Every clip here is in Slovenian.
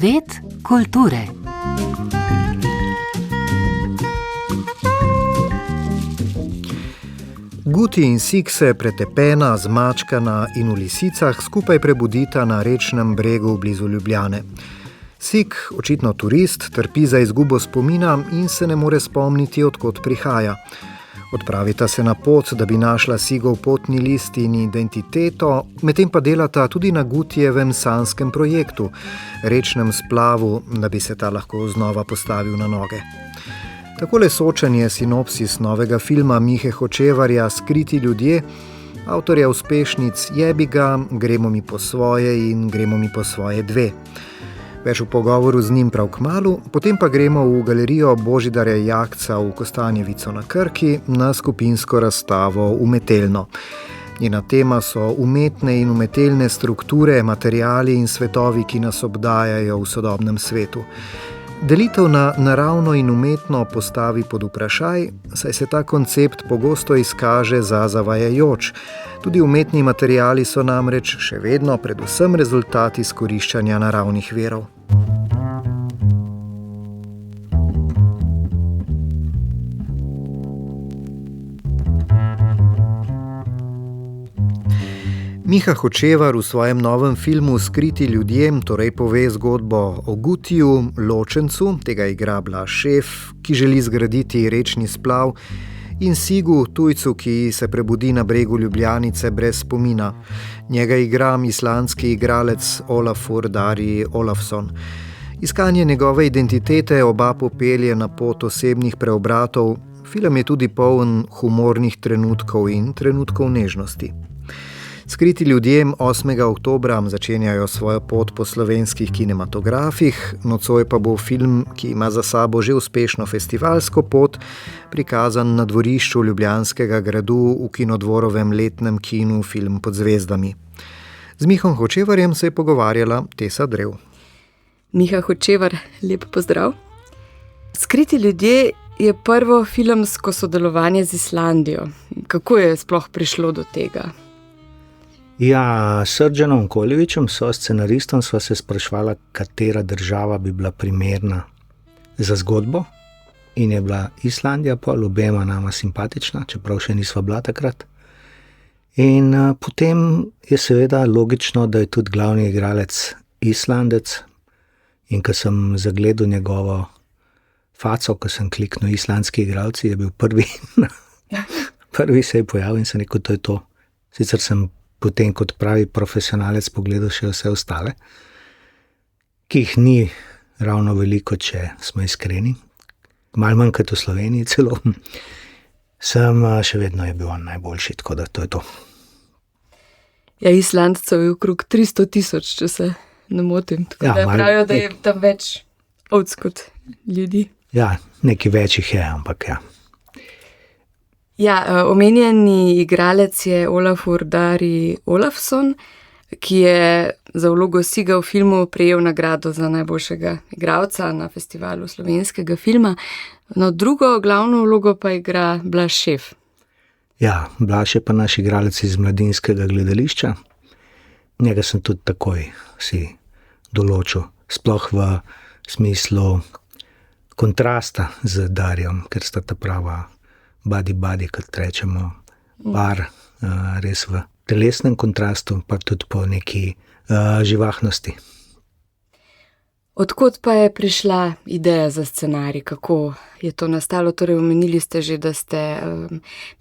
Svet kulture. Guti in Sik se pretepena, zmačkana in v lisicah skupaj prebudita na rečnem bregu blizu Ljubljane. Sik, očitno turist, trpi za izgubo spomina in se ne more spomniti, od kod prihaja. Odpravita se na pot, da bi našla Sigov potni list in identiteto, medtem pa delata tudi na Gutijevem sanskem projektu, rečnem splavu, da bi se ta lahko znova postavil na noge. Takole sočen je sinopsis novega filma Mihe Hočevarja Skriti ljudje, avtorja uspešnic Jebi ga, Gremo mi po svoje in Gremo mi po svoje 2. Več v pogovoru z njim prav kmalu, potem pa gremo v galerijo Božidarja Jakca v Kostanjevico na Krki na skupinsko razstavo Umetelno. Njena tema so umetne in umetelne strukture, materiali in svetovi, ki nas obdajajo v sodobnem svetu. Delitev na naravno in umetno postavi pod vprašaj, saj se ta koncept pogosto izkaže za zavajajoč. Tudi umetni materiali so namreč še vedno predvsem rezultat izkoriščanja naravnih virov. Miha Hočevar v svojem novem filmu Skriti ljudje torej pove zgodbo o Gutiju, ločencu, tega igra Blaž Šef, ki želi zgraditi rečni splav, in Sigu, tujcu, ki se prebudi na bregu Ljubljanice brez spomina. Njega igra islandski igralec Olafur Darri Olafsson. Iskanje njegove identitete oba popelje na pot osebnih preobratov. Film je tudi poln humornih trenutkov in trenutkov nežnosti. Skriti ljudje 8. oktobra začenjajo svojo pot po slovenskih kinematografih, nocoj pa bo film, ki ima za sabo že uspešno festivalsko pot, prikazan na dvorišču Ljubljanskega gradu v Kinodvorovem letnem kinu Film pod zvezdami. Z Mihom Hočevarjem se je pogovarjala Tesa Drev. Miha Hočevar, lep pozdrav. Skriti ljudje je prvo filmsko sodelovanje z Islandijo. Kako je sploh prišlo do tega? Ja, s Srdjanom Koljevičem, scenaristom, sva se sprašvala, katera država bi bila primerna za zgodbo, in je bila Islandija, pa obema nama simpatična, čeprav še nisva bila takrat. In potem je seveda logično, da je tudi glavni igralec Islandec, in ko sem zagledal njegovo faco, ko sem kliknil islandski igralci, je bil prvi se je pojavil in sem rekel, to je to. Sicer sem potem kot pravi profesionalec pogledal še vse ostale, ki jih ni ravno veliko, če smo iskreni, malo manj kot v Sloveniji celo, še vedno je bil on najboljši, tako da to je to. Ja, Islandcev je okrog 300,000, če se ne motim, tako ja, da pravijo, da je tam več ovc kot ljudi. Ja, nekaj več jih je, ampak ja. Ja, omenjeni igralec je Olafur Darri Olafsson, ki je za vlogo Siga v filmu prejel nagrado za najboljšega igralca na festivalu slovenskega filma. No, drugo glavno vlogo pa igra Blaž Šef. Ja, Blaž je pa naš igralec iz Mladinskega gledališča. Njega sem tudi takoj si določil, sploh v smislu kontrasta z Darjem, ker sta ta prava badi, kot rečemo, par, res v telesnem kontrastu, pa tudi po neki živahnosti. Odkot pa je prišla ideja za scenarij? Kako je to nastalo? Torej, omenili ste že, da ste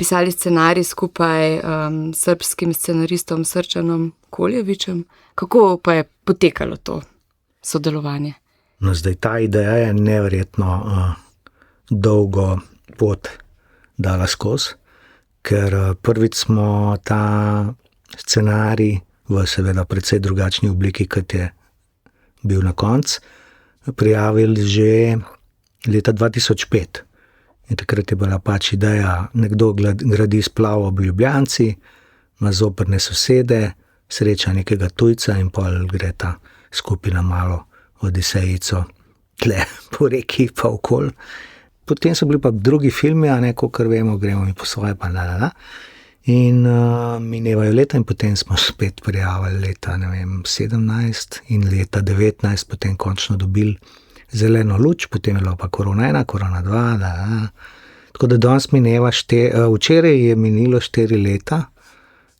pisali scenarij skupaj s srbskim scenaristom Srdjanom Koljevičem. Kako pa je potekalo to sodelovanje? No, zdaj ta ideja je neverjetno dolgo pot dala skozi, ker prvič smo ta scenarij v seveda precej drugačni obliki, kot je bil na koncu, prijavili že leta 2005. In takrat je bila pač ideja, nekdo gradi splav ob Ljubljanci, ima zoprne sosede, sreča nekega tujca in pol gre ta skupina malo odisejico tle po reki pa okoli. Potem so bili pa drugi filmi, kot vemo, Gremo mi po svoje, pa . In minevajo leta in potem smo spet prijavili leta 17 in leta 19 potem končno dobili zeleno luč, potem je bila pa korona 1, korona 2, Tako da danes mineva, včeraj je minilo 4 leta,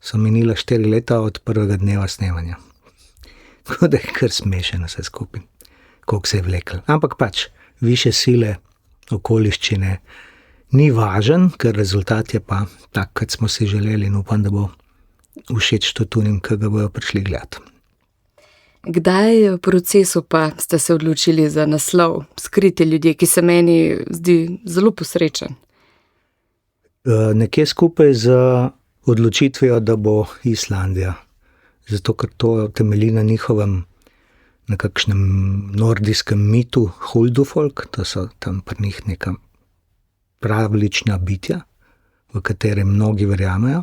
so minila 4 leta od prvega dneva snemanja. Tako da je kar smešeno vse skupaj, koliko se je vlekel. Ampak pač, više sile, okoliščine, ni važen, ker rezultat je pa tak, kot smo si želeli in upam, da bo všeč to tunim, ki ga bojo prišli gledati. Kdaj v procesu pa ste se odločili za naslov Skriti ljudje, ki se meni zdi zelo posrečen? Nekje skupaj z odločitvijo, da bo Islandija. Zato, ker to temelji na njihovem nekakšnem nordijskem mitu Huldufolk, to so tam pri njih neka pravlična bitja, v katere mnogi verjamejo.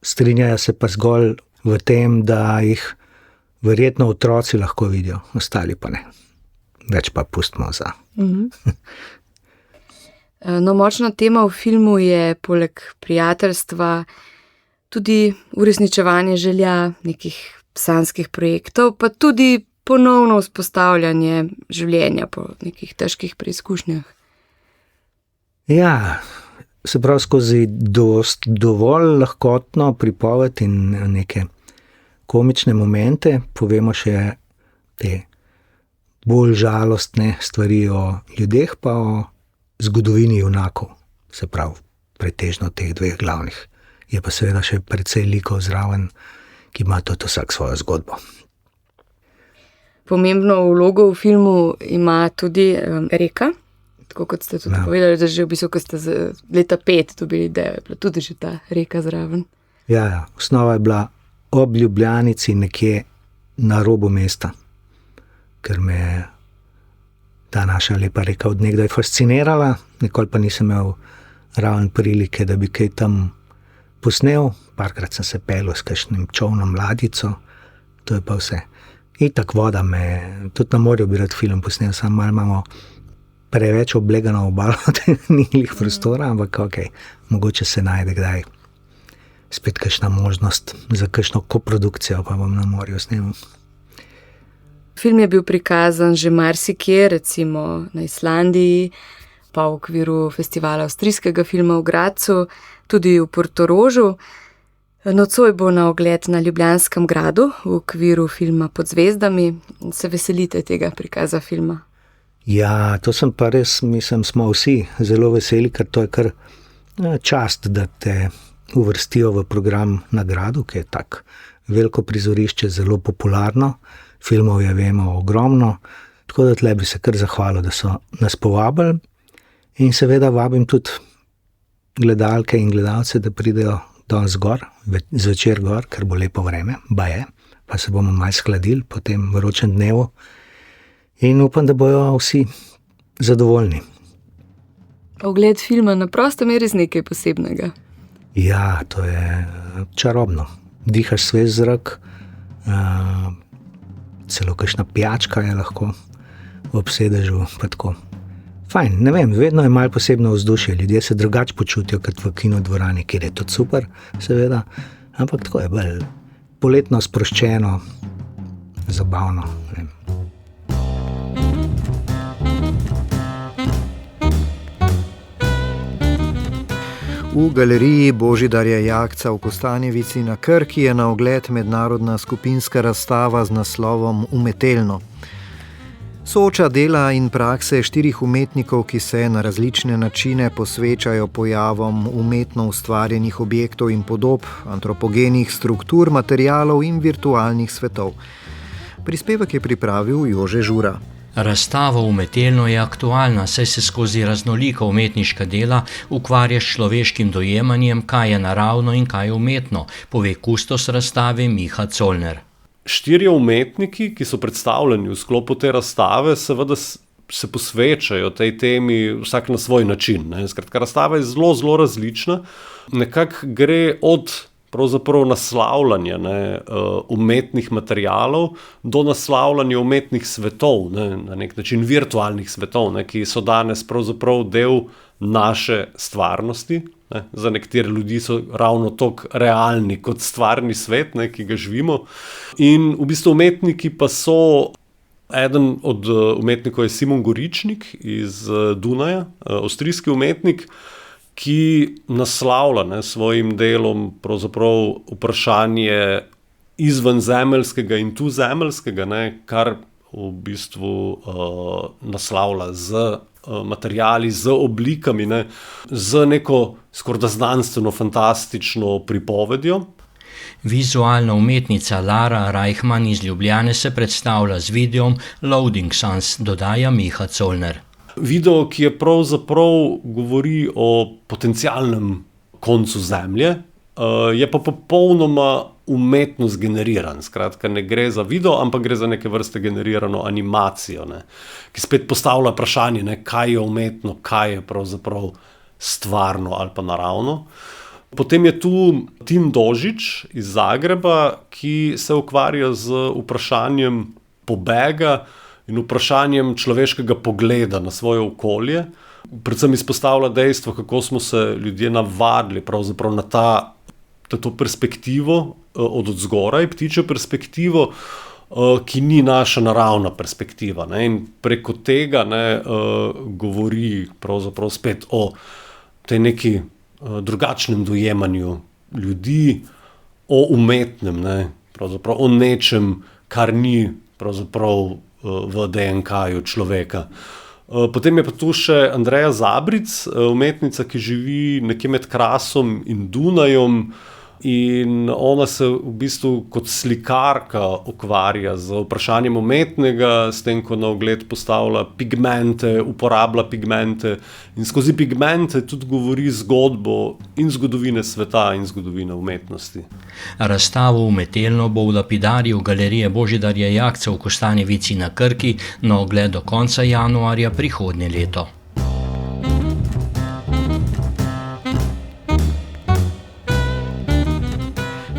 Strinjajo se pa zgolj v tem, da jih verjetno otroci lahko vidijo, ostali pa ne. Več pa pustimo za. No, močna tema v filmu je poleg prijateljstva tudi uresničevanje želja nekih sanjskih projektov, pa tudi ponovno vzpostavljanje življenja po nekih težkih preizkušnjah. Ja, se pravi skozi dovolj lahkotno pripoved in neke komične momente povemo še te bolj žalostne stvari o ljudeh, pa o zgodovini junakov, se pravi pretežno teh dveh glavnih. Je pa seveda še precej likov zraven, ki ima tudi vsak svojo zgodbo. Pomembno vlogo v filmu ima tudi reka, tako kot ste tudi povedali, da že v bistvu, ko ste leta 5 dobili idejo, je bila tudi že ta reka zraven. Ja, osnova je bila ob Ljubljanici nekje na robu mesta, ker me je ta naša lepa reka od nekdaj fascinirala, nikoli pa nisem imel raven prilike, da bi kaj tam posnel. Parkrat sem se pelil s kakšnim čolnom ladjico, to je pa vse. Itak voda me, tudi na morju bi rad film posnel, samo malo imamo preveč oblegano obalo, da ni lih prostora, ampak okej, mogoče se najde kdaj spet kakšna možnost za kakšno koprodukcijo, pa bom na morju snemal. Film je bil prikazan že marsikje, recimo na Islandiji, pa v okviru festivala avstrijskega filma v Gradcu, tudi v Portorožu. Nocoj bo na ogled na Ljubljanskem gradu v okviru filma Pod zvezdami. Se veselite tega prikaza filma? Ja, to sem pa res, mislim, smo vsi zelo veseli, ker to je kar čast, da te uvrstijo v program na gradu, ki je tak veliko prizorišče, zelo popularno. Filmov je, vemo, ogromno, tako da tle bi se kar zahvalil, da so nas povabili in seveda vabim tudi gledalke in gledalce, da pridejo danes gor, zvečer gor, ker bo lepo vreme, baje, pa se bomo malo skladili po tem vročem dnevu in upam, da bojo vsi zadovoljni. Ogled filma na prostem je res nekaj posebnega. Ja, to je čarobno. Dihaš svež zrak, celo kakšna pijačka je lahko ob sedežu, pa tako. Fajn, ne vem, vedno je malo posebno vzdušje, ljudje se drugače počutijo kot v kinodvorani, kjer je tudi super, seveda, ampak tako je bolj poletno, sproščeno, zabavno, ne vem. V galeriji Božidarja Jakca v Kostanjevici na Krki je na ogled mednarodna skupinska razstava z naslovom Umetelno. Sooča dela in prakse 4 umetnikov, ki se na različne načine posvečajo pojavom umetno ustvarjenih objektov in podob, antropogenih struktur, materialov in virtualnih svetov. Prispevek je pripravil Jože Žura. Razstava Umetelno je aktualna, saj se skozi raznolika umetniška dela ukvarja s človeškim dojemanjem, kaj je naravno in kaj je umetno, pove kustos razstave Miha Colner. 4 umetniki, ki so predstavljeni v sklopu te razstave, seveda se posvečajo tej temi vsak na svoj način. Skratka, razstava je zelo, zelo različna. Nekako gre od pravzaprav naslavljanja umetnih materialov do naslavljanja umetnih svetov, na nek način virtualnih svetov, ki so danes pravzaprav del naše stvarnosti. Ne. Za nekatere ljudi so ravno tako realni kot stvarni svet, ne, ki ga živimo. In v bistvu umetniki pa so, eden od umetnikov je Simon Goričnik iz Dunaja, avstrijski umetnik, ki naslavlja, ne, svojim delom pravzaprav vprašanje izvenzemeljskega in tuzemeljskega, ne, kar v bistvu naslavlja z materiali, z oblikami, ne, z neko skoraj znanstveno fantastično pripovedjo. Vizualna umetnica Lara Reichman iz Ljubljane se predstavlja z videom Loading Suns, dodaja Miha Colner. Video, ki je pravzaprav govori o potencialnem koncu Zemlje, je pa popolnoma umetno zgeneriran. Skratka, ne gre za video, ampak gre za neke vrste generirano animacijo, ne, ki spet postavlja vprašanje, ne, kaj je umetno, kaj je pravzaprav stvarno ali pa naravno. Potem je tu Tim Dožič iz Zagreba, ki se ukvarja z vprašanjem pobega in vprašanjem človeškega pogleda na svoje okolje. Predvsem izpostavlja dejstvo, kako smo se ljudje navadili pravzaprav na to perspektivo od odzgoraj, ptičjo perspektivo, ki ni naša naravna perspektiva. Ne. In preko tega, ne, govori pravzaprav spet o tej neki drugačnem dojemanju ljudi, o umetnem, ne, pravzaprav o nečem, kar ni pravzaprav v DNK-ju človeka. Potem je pa tu še Andreja Zabric, umetnica, ki živi nekje med Krasom in Dunajem, in ona se v bistvu kot slikarka ukvarja z vprašanjem umetnega, s tem, ko na ogled postavlja pigmente, uporablja pigmente in skozi pigmente tudi govori zgodbo in zgodovine sveta in zgodovine umetnosti. Razstavo Umetelno bo v lapidariju Galerije Božidarja Jakca v Kostanjevici na Krki na ogled do konca januarja prihodnje leto.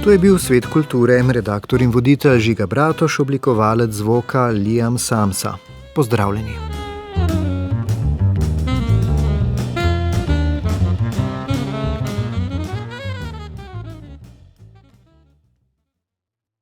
To je bil Svet kulture, redaktor in voditelj Žiga Bratoš, oblikovalec zvoka Liam Samsa. Pozdravljeni.